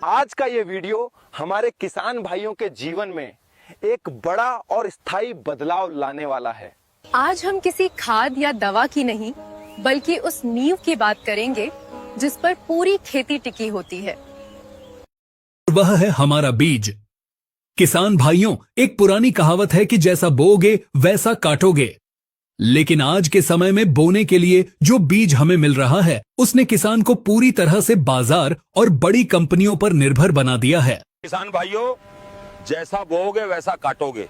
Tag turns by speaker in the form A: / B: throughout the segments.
A: आज का ये वीडियो हमारे किसान भाइयों के जीवन में एक बड़ा और स्थायी बदलाव लाने वाला है।
B: आज हम किसी खाद या दवा की नहीं बल्कि उस नींव की बात करेंगे जिस पर पूरी खेती टिकी होती है।
C: वह है हमारा बीज। किसान भाइयों, एक पुरानी कहावत है कि जैसा बोओगे वैसा काटोगे। लेकिन आज के समय में बोने के लिए जो बीज हमें मिल रहा है उसने किसान को पूरी तरह से बाजार और बड़ी कंपनियों पर निर्भर बना दिया है।
D: किसान भाइयों, जैसा बोओगे वैसा काटोगे,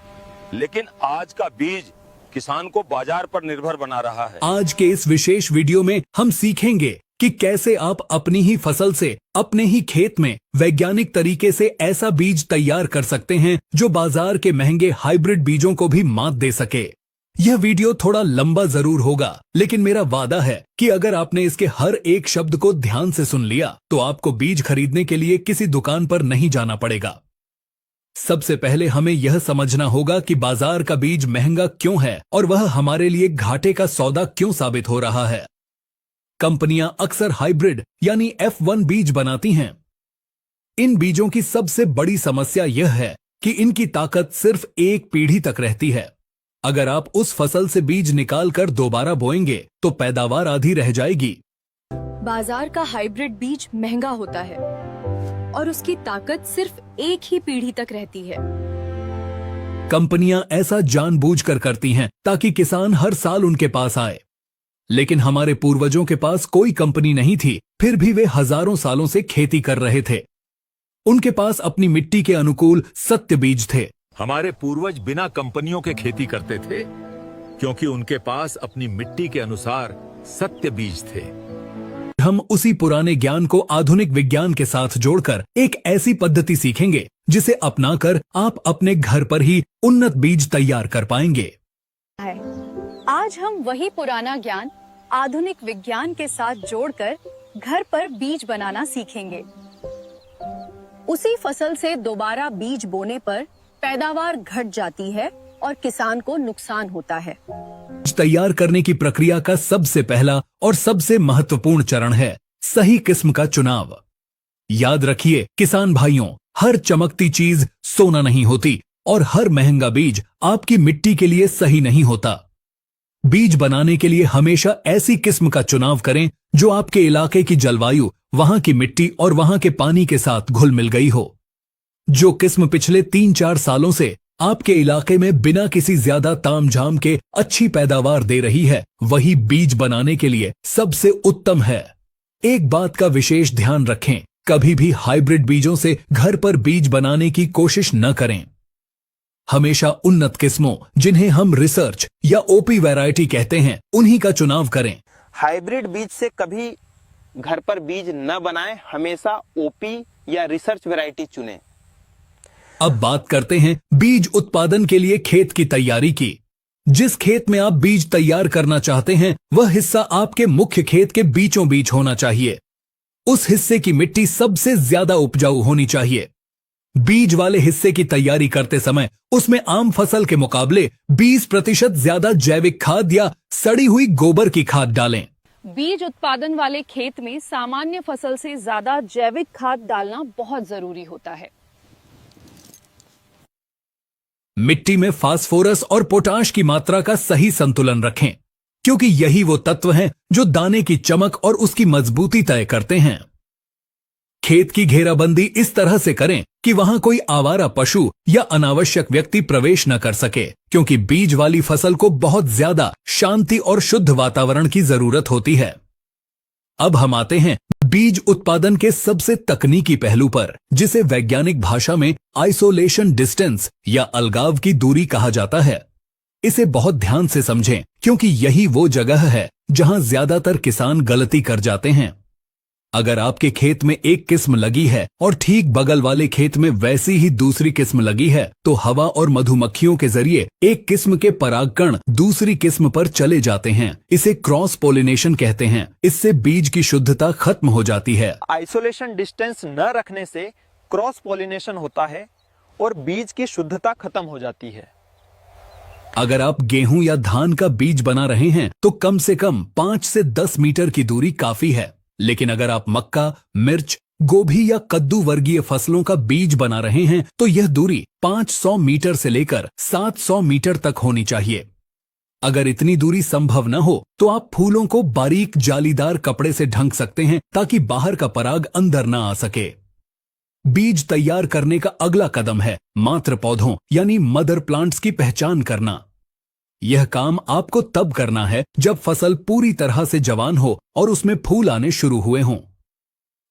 D: लेकिन आज का बीज किसान को बाजार पर निर्भर बना रहा है।
C: आज के इस विशेष वीडियो में हम सीखेंगे कि कैसे आप अपनी ही फसल से अपने ही खेत में वैज्ञानिक तरीके से ऐसा बीज तैयार कर सकते हैं जो बाजार के महंगे हाइब्रिड बीजों को भी मात दे सके। यह वीडियो थोड़ा लंबा जरूर होगा, लेकिन मेरा वादा है कि अगर आपने इसके हर एक शब्द को ध्यान से सुन लिया तो आपको बीज खरीदने के लिए किसी दुकान पर नहीं जाना पड़ेगा। सबसे पहले हमें यह समझना होगा कि बाजार का बीज महंगा क्यों है और वह हमारे लिए घाटे का सौदा क्यों साबित हो रहा है। कंपनियां अक्सर हाइब्रिड यानी F1 बीज बनाती हैं। इन बीजों की सबसे बड़ी समस्या यह है कि इनकी ताकत सिर्फ एक पीढ़ी तक रहती है। अगर आप उस फसल से बीज निकालकर दोबारा बोएंगे तो पैदावार आधी रह जाएगी।
B: बाजार का हाइब्रिड बीज महंगा होता है और उसकी ताकत सिर्फ एक ही पीढ़ी तक रहती है।
C: कंपनियां ऐसा जानबूझकर करती हैं ताकि किसान हर साल उनके पास आए। लेकिन हमारे पूर्वजों के पास कोई कंपनी नहीं थी, फिर भी वे हजारों सालों से खेती कर रहे थे। उनके पास अपनी मिट्टी के अनुकूल सत्य बीज थे।
D: हमारे पूर्वज बिना कंपनियों के खेती करते थे क्योंकि उनके पास अपनी मिट्टी के अनुसार सत्य बीज थे।
C: हम उसी पुराने ज्ञान को आधुनिक विज्ञान के साथ जोड़कर एक ऐसी पद्धति सीखेंगे जिसे अपनाकर आप अपने घर पर ही उन्नत बीज तैयार कर पाएंगे।
B: आज हम वही पुराना ज्ञान आधुनिक विज्ञान के साथ जोड़कर घर पर बीज बनाना सीखेंगे। उसी फसल से दोबारा बीज बोने पर पैदावार घट जाती है और किसान को नुकसान होता है।
C: तैयार करने की प्रक्रिया का सबसे पहला और सबसे महत्वपूर्ण चरण है सही किस्म का चुनाव। याद रखिए किसान भाइयों, हर चमकती चीज सोना नहीं होती और हर महंगा बीज आपकी मिट्टी के लिए सही नहीं होता। बीज बनाने के लिए हमेशा ऐसी किस्म का चुनाव करें जो आपके इलाके की जलवायु, वहां की मिट्टी और वहां के पानी के साथ घुल मिल गई हो। जो किस्म पिछले 3-4 सालों से आपके इलाके में बिना किसी ज्यादा तामझाम के अच्छी पैदावार दे रही है, वही बीज बनाने के लिए सबसे उत्तम है। एक बात का विशेष ध्यान रखें, कभी भी हाइब्रिड बीजों से घर पर बीज बनाने की कोशिश न करें। हमेशा उन्नत किस्मों, जिन्हें हम रिसर्च या ओपी वैरायटी कहते हैं, उन्हीं का चुनाव करें।
A: हाइब्रिड बीज से कभी घर पर बीज न बनाएं, हमेशा ओपी या रिसर्च वैरायटी चुनें।
C: अब बात करते हैं बीज उत्पादन के लिए खेत की तैयारी की। जिस खेत में आप बीज तैयार करना चाहते हैं वह हिस्सा आपके मुख्य खेत के बीचों बीच होना चाहिए। उस हिस्से की मिट्टी सबसे ज्यादा उपजाऊ होनी चाहिए। बीज वाले हिस्से की तैयारी करते समय उसमें आम फसल के मुकाबले 20% ज्यादा जैविक खाद या सड़ी हुई गोबर की खाद डालें।
B: बीज उत्पादन वाले खेत में सामान्य फसल से ज्यादा जैविक खाद डालना बहुत जरूरी होता है।
C: मिट्टी में फास्फोरस और पोटाश की मात्रा का सही संतुलन रखें, क्योंकि यही वो तत्व हैं जो दाने की चमक और उसकी मजबूती तय करते हैं। खेत की घेराबंदी इस तरह से करें कि वहां कोई आवारा पशु या अनावश्यक व्यक्ति प्रवेश न कर सके, क्योंकि बीज वाली फसल को बहुत ज्यादा शांति और शुद्ध वातावरण की जरूरत होती है। अब हम आते हैं बीज उत्पादन के सबसे तकनीकी पहलू पर, जिसे वैज्ञानिक भाषा में आइसोलेशन डिस्टेंस या अलगाव की दूरी कहा जाता है। इसे बहुत ध्यान से समझें, क्योंकि यही वो जगह है जहां ज्यादातर किसान गलती कर जाते हैं। अगर आपके खेत में एक किस्म लगी है और ठीक बगल वाले खेत में वैसी ही दूसरी किस्म लगी है, तो हवा और मधुमक्खियों के जरिए एक किस्म के परागकण दूसरी किस्म पर चले जाते हैं। इसे क्रॉस पोलिनेशन कहते हैं। इससे बीज की शुद्धता खत्म हो जाती है।
A: आइसोलेशन डिस्टेंस न रखने से क्रॉस पोलिनेशन होता है और बीज की शुद्धता खत्म हो जाती है।
C: अगर आप गेहूं या धान का बीज बना रहे हैं तो कम से कम 5 से 10 मीटर की दूरी काफी है। लेकिन अगर आप मक्का, मिर्च, गोभी या कद्दू वर्गीय फसलों का बीज बना रहे हैं तो यह दूरी 500 मीटर से लेकर 700 मीटर तक होनी चाहिए। अगर इतनी दूरी संभव न हो तो आप फूलों को बारीक जालीदार कपड़े से ढक सकते हैं ताकि बाहर का पराग अंदर न आ सके। बीज तैयार करने का अगला कदम है मात्र पौधों यानी मदर प्लांट्स की पहचान करना। यह काम आपको तब करना है जब फसल पूरी तरह से जवान हो और उसमें फूल आने शुरू हुए हों।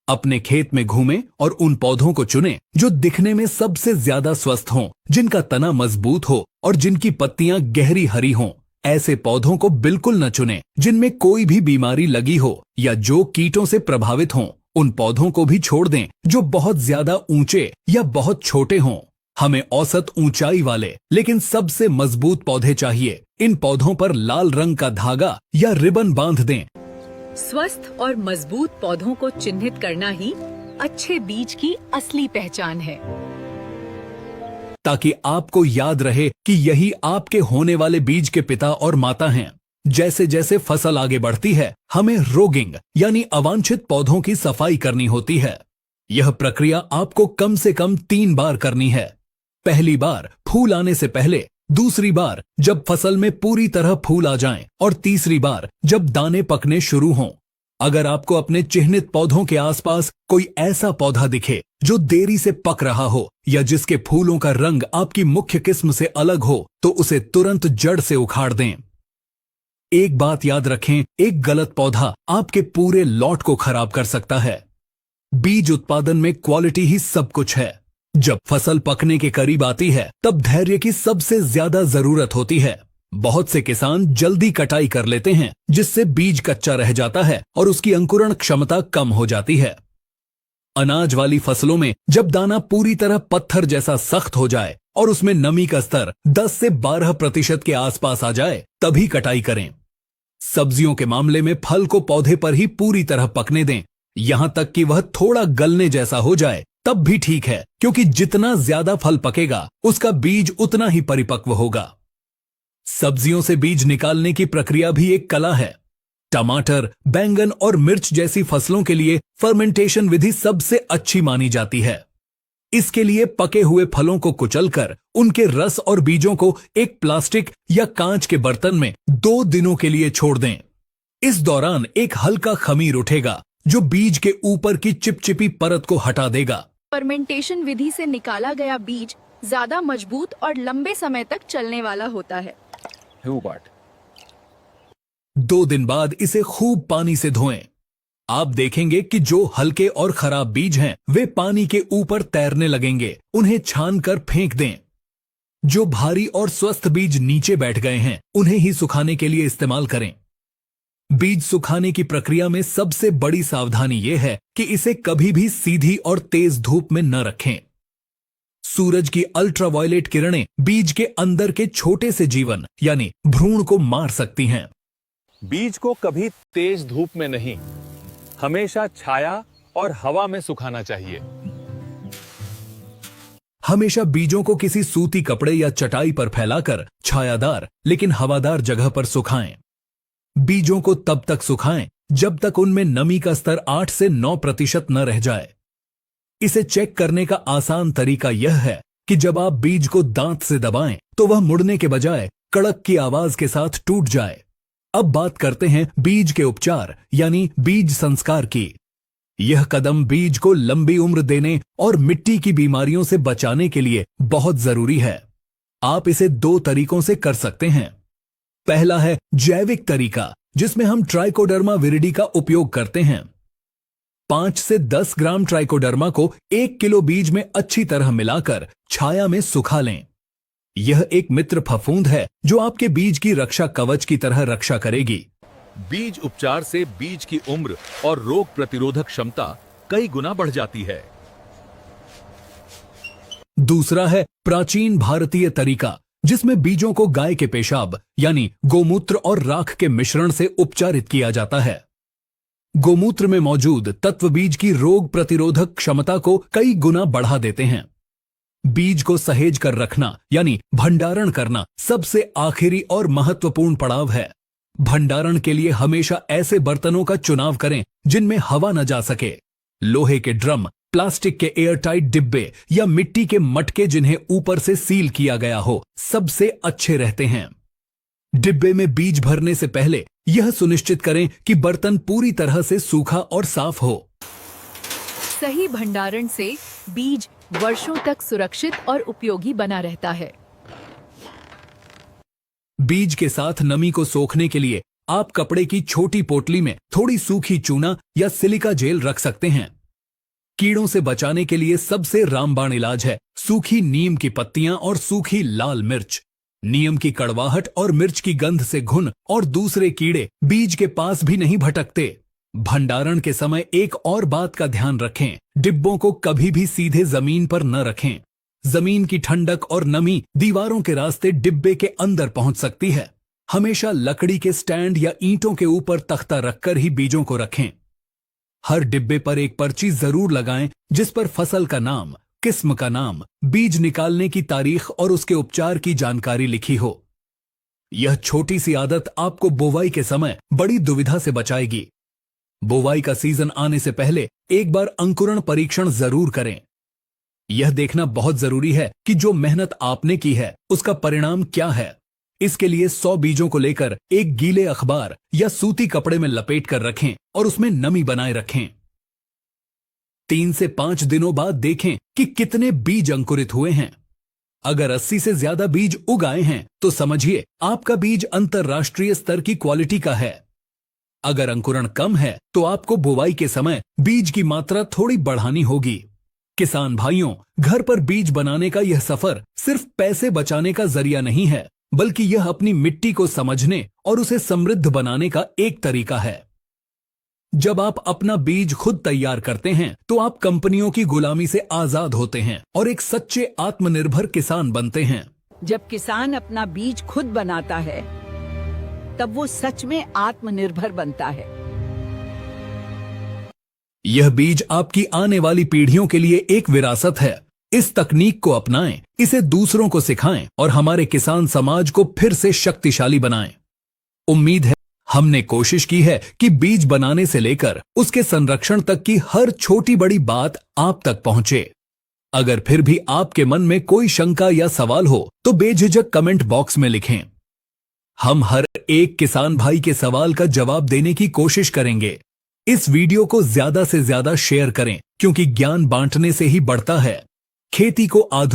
C: अपने खेत में घूमें और उन पौधों को चुनें जो दिखने में सबसे ज्यादा स्वस्थ हों, जिनका तना मजबूत हो और जिनकी पत्तियां गहरी हरी हों। ऐसे पौधों को बिल्कुल न चुनें जिनमें कोई भी बीमारी लगी हो या जो कीटों से प्रभावित हों। उन पौधों को भी छोड़ दें जो बहुत ज्यादा ऊंचे या बहुत छोटे हों। हमें औसत ऊंचाई वाले लेकिन सबसे मजबूत पौधे चाहिए। इन पौधों पर लाल रंग का धागा या रिबन बांध दें।
B: स्वस्थ और मजबूत पौधों को चिन्हित करना ही अच्छे बीज की असली पहचान है,
C: ताकि आपको याद रहे कि यही आपके होने वाले बीज के पिता और माता हैं। जैसे जैसे फसल आगे बढ़ती है हमें रोगिंग यानी अवांछित पौधों की सफाई करनी होती है। यह प्रक्रिया आपको कम से कम 3 बार करनी है। पहली बार फूल आने से पहले, दूसरी बार जब फसल में पूरी तरह फूल आ जाएं और तीसरी बार जब दाने पकने शुरू हों। अगर आपको अपने चिन्हित पौधों के आसपास कोई ऐसा पौधा दिखे जो देरी से पक रहा हो या जिसके फूलों का रंग आपकी मुख्य किस्म से अलग हो तो उसे तुरंत जड़ से उखाड़ दें। एक बात याद रखें, एक गलत पौधा आपके पूरे लॉट को खराब कर सकता है। बीज उत्पादन में क्वालिटी ही सब कुछ है। जब फसल पकने के करीब आती है तब धैर्य की सबसे ज्यादा जरूरत होती है। बहुत से किसान जल्दी कटाई कर लेते हैं जिससे बीज कच्चा रह जाता है और उसकी अंकुरण क्षमता कम हो जाती है। अनाज वाली फसलों में जब दाना पूरी तरह पत्थर जैसा सख्त हो जाए और उसमें नमी का स्तर 10 से 12% के आसपास आ जाए तभी कटाई करें। सब्जियों के मामले में फल को पौधे पर ही पूरी तरह पकने दें, यहां तक कि वह थोड़ा गलने जैसा हो जाए तब भी ठीक है, क्योंकि जितना ज्यादा फल पकेगा उसका बीज उतना ही परिपक्व होगा। सब्जियों से बीज निकालने की प्रक्रिया भी एक कला है। टमाटर, बैंगन और मिर्च जैसी फसलों के लिए फर्मेंटेशन विधि सबसे अच्छी मानी जाती है। इसके लिए पके हुए फलों को कुचलकर उनके रस और बीजों को एक प्लास्टिक या कांच के बर्तन में 2 दिनों के लिए छोड़ दें। इस दौरान एक हल्का खमीर उठेगा जो बीज के ऊपर की चिपचिपी परत को हटा देगा।
E: फर्मेंटेशन विधि से निकाला गया बीज ज्यादा मजबूत और लंबे समय तक चलने वाला होता है।
C: 2 दिन बाद इसे खूब पानी से धोएं। आप देखेंगे कि जो हल्के और खराब बीज हैं वे पानी के ऊपर तैरने लगेंगे। उन्हें छानकर फेंक दें। जो भारी और स्वस्थ बीज नीचे बैठ गए हैं उन्हें ही सुखाने के लिए इस्तेमाल करें। बीज सुखाने की प्रक्रिया में सबसे बड़ी सावधानी यह है कि इसे कभी भी सीधी और तेज धूप में न रखें। सूरज की अल्ट्रावायलेट किरणें बीज के अंदर के छोटे से जीवन यानी भ्रूण को मार सकती हैं।
F: बीज को कभी तेज धूप में नहीं, हमेशा छाया और हवा में सुखाना चाहिए।
C: हमेशा बीजों को किसी सूती कपड़े या चटाई पर फैलाकर छायादार लेकिन हवादार जगह पर सुखाएं। बीजों को तब तक सुखाएं जब तक उनमें नमी का स्तर 8 से 9% न रह जाए। इसे चेक करने का आसान तरीका यह है कि जब आप बीज को दांत से दबाएं तो वह मुड़ने के बजाय कड़क की आवाज के साथ टूट जाए। अब बात करते हैं बीज के उपचार यानी बीज संस्कार की। यह कदम बीज को लंबी उम्र देने और मिट्टी की बीमारियों से बचाने के लिए बहुत जरूरी है। आप इसे 2 तरीकों से कर सकते हैं। पहला है जैविक तरीका, जिसमें हम ट्राइकोडर्मा विरिडी का उपयोग करते हैं। 5 से 10 ग्राम ट्राइकोडर्मा को 1 किलो बीज में अच्छी तरह मिलाकर छाया में सुखा लें। यह एक मित्र फफूंद है जो आपके बीज की रक्षा कवच की तरह रक्षा करेगी।
F: बीज उपचार से बीज की उम्र और रोग प्रतिरोधक क्षमता कई गुना बढ़ जाती है।
C: दूसरा है प्राचीन भारतीय तरीका, जिसमें बीजों को गाय के पेशाब यानी गोमूत्र और राख के मिश्रण से उपचारित किया जाता है। गोमूत्र में मौजूद तत्व बीज की रोग प्रतिरोधक क्षमता को कई गुना बढ़ा देते हैं। बीज को सहेज कर रखना यानी भंडारण करना सबसे आखिरी और महत्वपूर्ण पड़ाव है। भंडारण के लिए हमेशा ऐसे बर्तनों का चुनाव करें जिनमें हवा न जा सके। लोहे के ड्रम, प्लास्टिक के एयरटाइट डिब्बे या मिट्टी के मटके जिन्हें ऊपर से सील किया गया हो, सबसे अच्छे रहते हैं। डिब्बे में बीज भरने से पहले यह सुनिश्चित करें कि बर्तन पूरी तरह से सूखा और साफ हो।
E: सही भंडारण से बीज वर्षों तक सुरक्षित और उपयोगी बना रहता है।
C: बीज के साथ नमी को सोखने के लिए आप कपड़े की छोटी पोटली में थोड़ी सूखी चूना या सिलिका जेल रख सकते हैं। कीड़ों से बचाने के लिए सबसे रामबाण इलाज है सूखी नीम की पत्तियां और सूखी लाल मिर्च। नीम की कड़वाहट और मिर्च की गंध से घुन और दूसरे कीड़े बीज के पास भी नहीं भटकते। भंडारण के समय एक और बात का ध्यान रखें, डिब्बों को कभी भी सीधे जमीन पर न रखें। जमीन की ठंडक और नमी दीवारों के रास्ते डिब्बे के अंदर पहुंच सकती है। हमेशा लकड़ी के स्टैंड या ईंटों के ऊपर तख्ता रखकर ही बीजों को रखें। हर डिब्बे पर एक पर्ची जरूर लगाएं जिस पर फसल का नाम, किस्म का नाम, बीज निकालने की तारीख और उसके उपचार की जानकारी लिखी हो। यह छोटी सी आदत आपको बुवाई के समय बड़ी दुविधा से बचाएगी। बुवाई का सीजन आने से पहले एक बार अंकुरण परीक्षण जरूर करें। यह देखना बहुत जरूरी है कि जो मेहनत आपने की है उसका परिणाम क्या है। इसके लिए 100 बीजों को लेकर एक गीले अखबार या सूती कपड़े में लपेट कर रखें और उसमें नमी बनाए रखें। 3 से 5 दिनों बाद देखें कि कितने बीज अंकुरित हुए हैं। अगर 80 से ज्यादा बीज उग आए हैं तो समझिए आपका बीज अंतरराष्ट्रीय स्तर की क्वालिटी का है। अगर अंकुरण कम है तो आपको बुवाई के समय बीज की मात्रा थोड़ी बढ़ानी होगी। किसान भाइयों, घर पर बीज बनाने का यह सफर सिर्फ पैसे बचाने का जरिया नहीं है, बल्कि यह अपनी मिट्टी को समझने और उसे समृद्ध बनाने का एक तरीका है। जब आप अपना बीज खुद तैयार करते हैं तो आप कंपनियों की गुलामी से आजाद होते हैं और एक सच्चे आत्मनिर्भर किसान बनते हैं।
G: जब किसान अपना बीज खुद बनाता है तब वो सच में आत्मनिर्भर बनता है।
C: यह बीज आपकी आने वाली पीढ़ियों के लिए एक विरासत है। इस तकनीक को अपनाएं, इसे दूसरों को सिखाएं और हमारे किसान समाज को फिर से शक्तिशाली बनाएं। उम्मीद है हमने कोशिश की है कि बीज बनाने से लेकर उसके संरक्षण तक की हर छोटी बड़ी बात आप तक पहुंचे। अगर फिर भी आपके मन में कोई शंका या सवाल हो तो बेझिझक कमेंट बॉक्स में लिखें। हम हर एक किसान भाई के सवाल का जवाब देने की कोशिश करेंगे। इस वीडियो को ज्यादा से ज्यादा शेयर करें क्योंकि ज्ञान बांटने से ही बढ़ता है। खेती को आधुनिक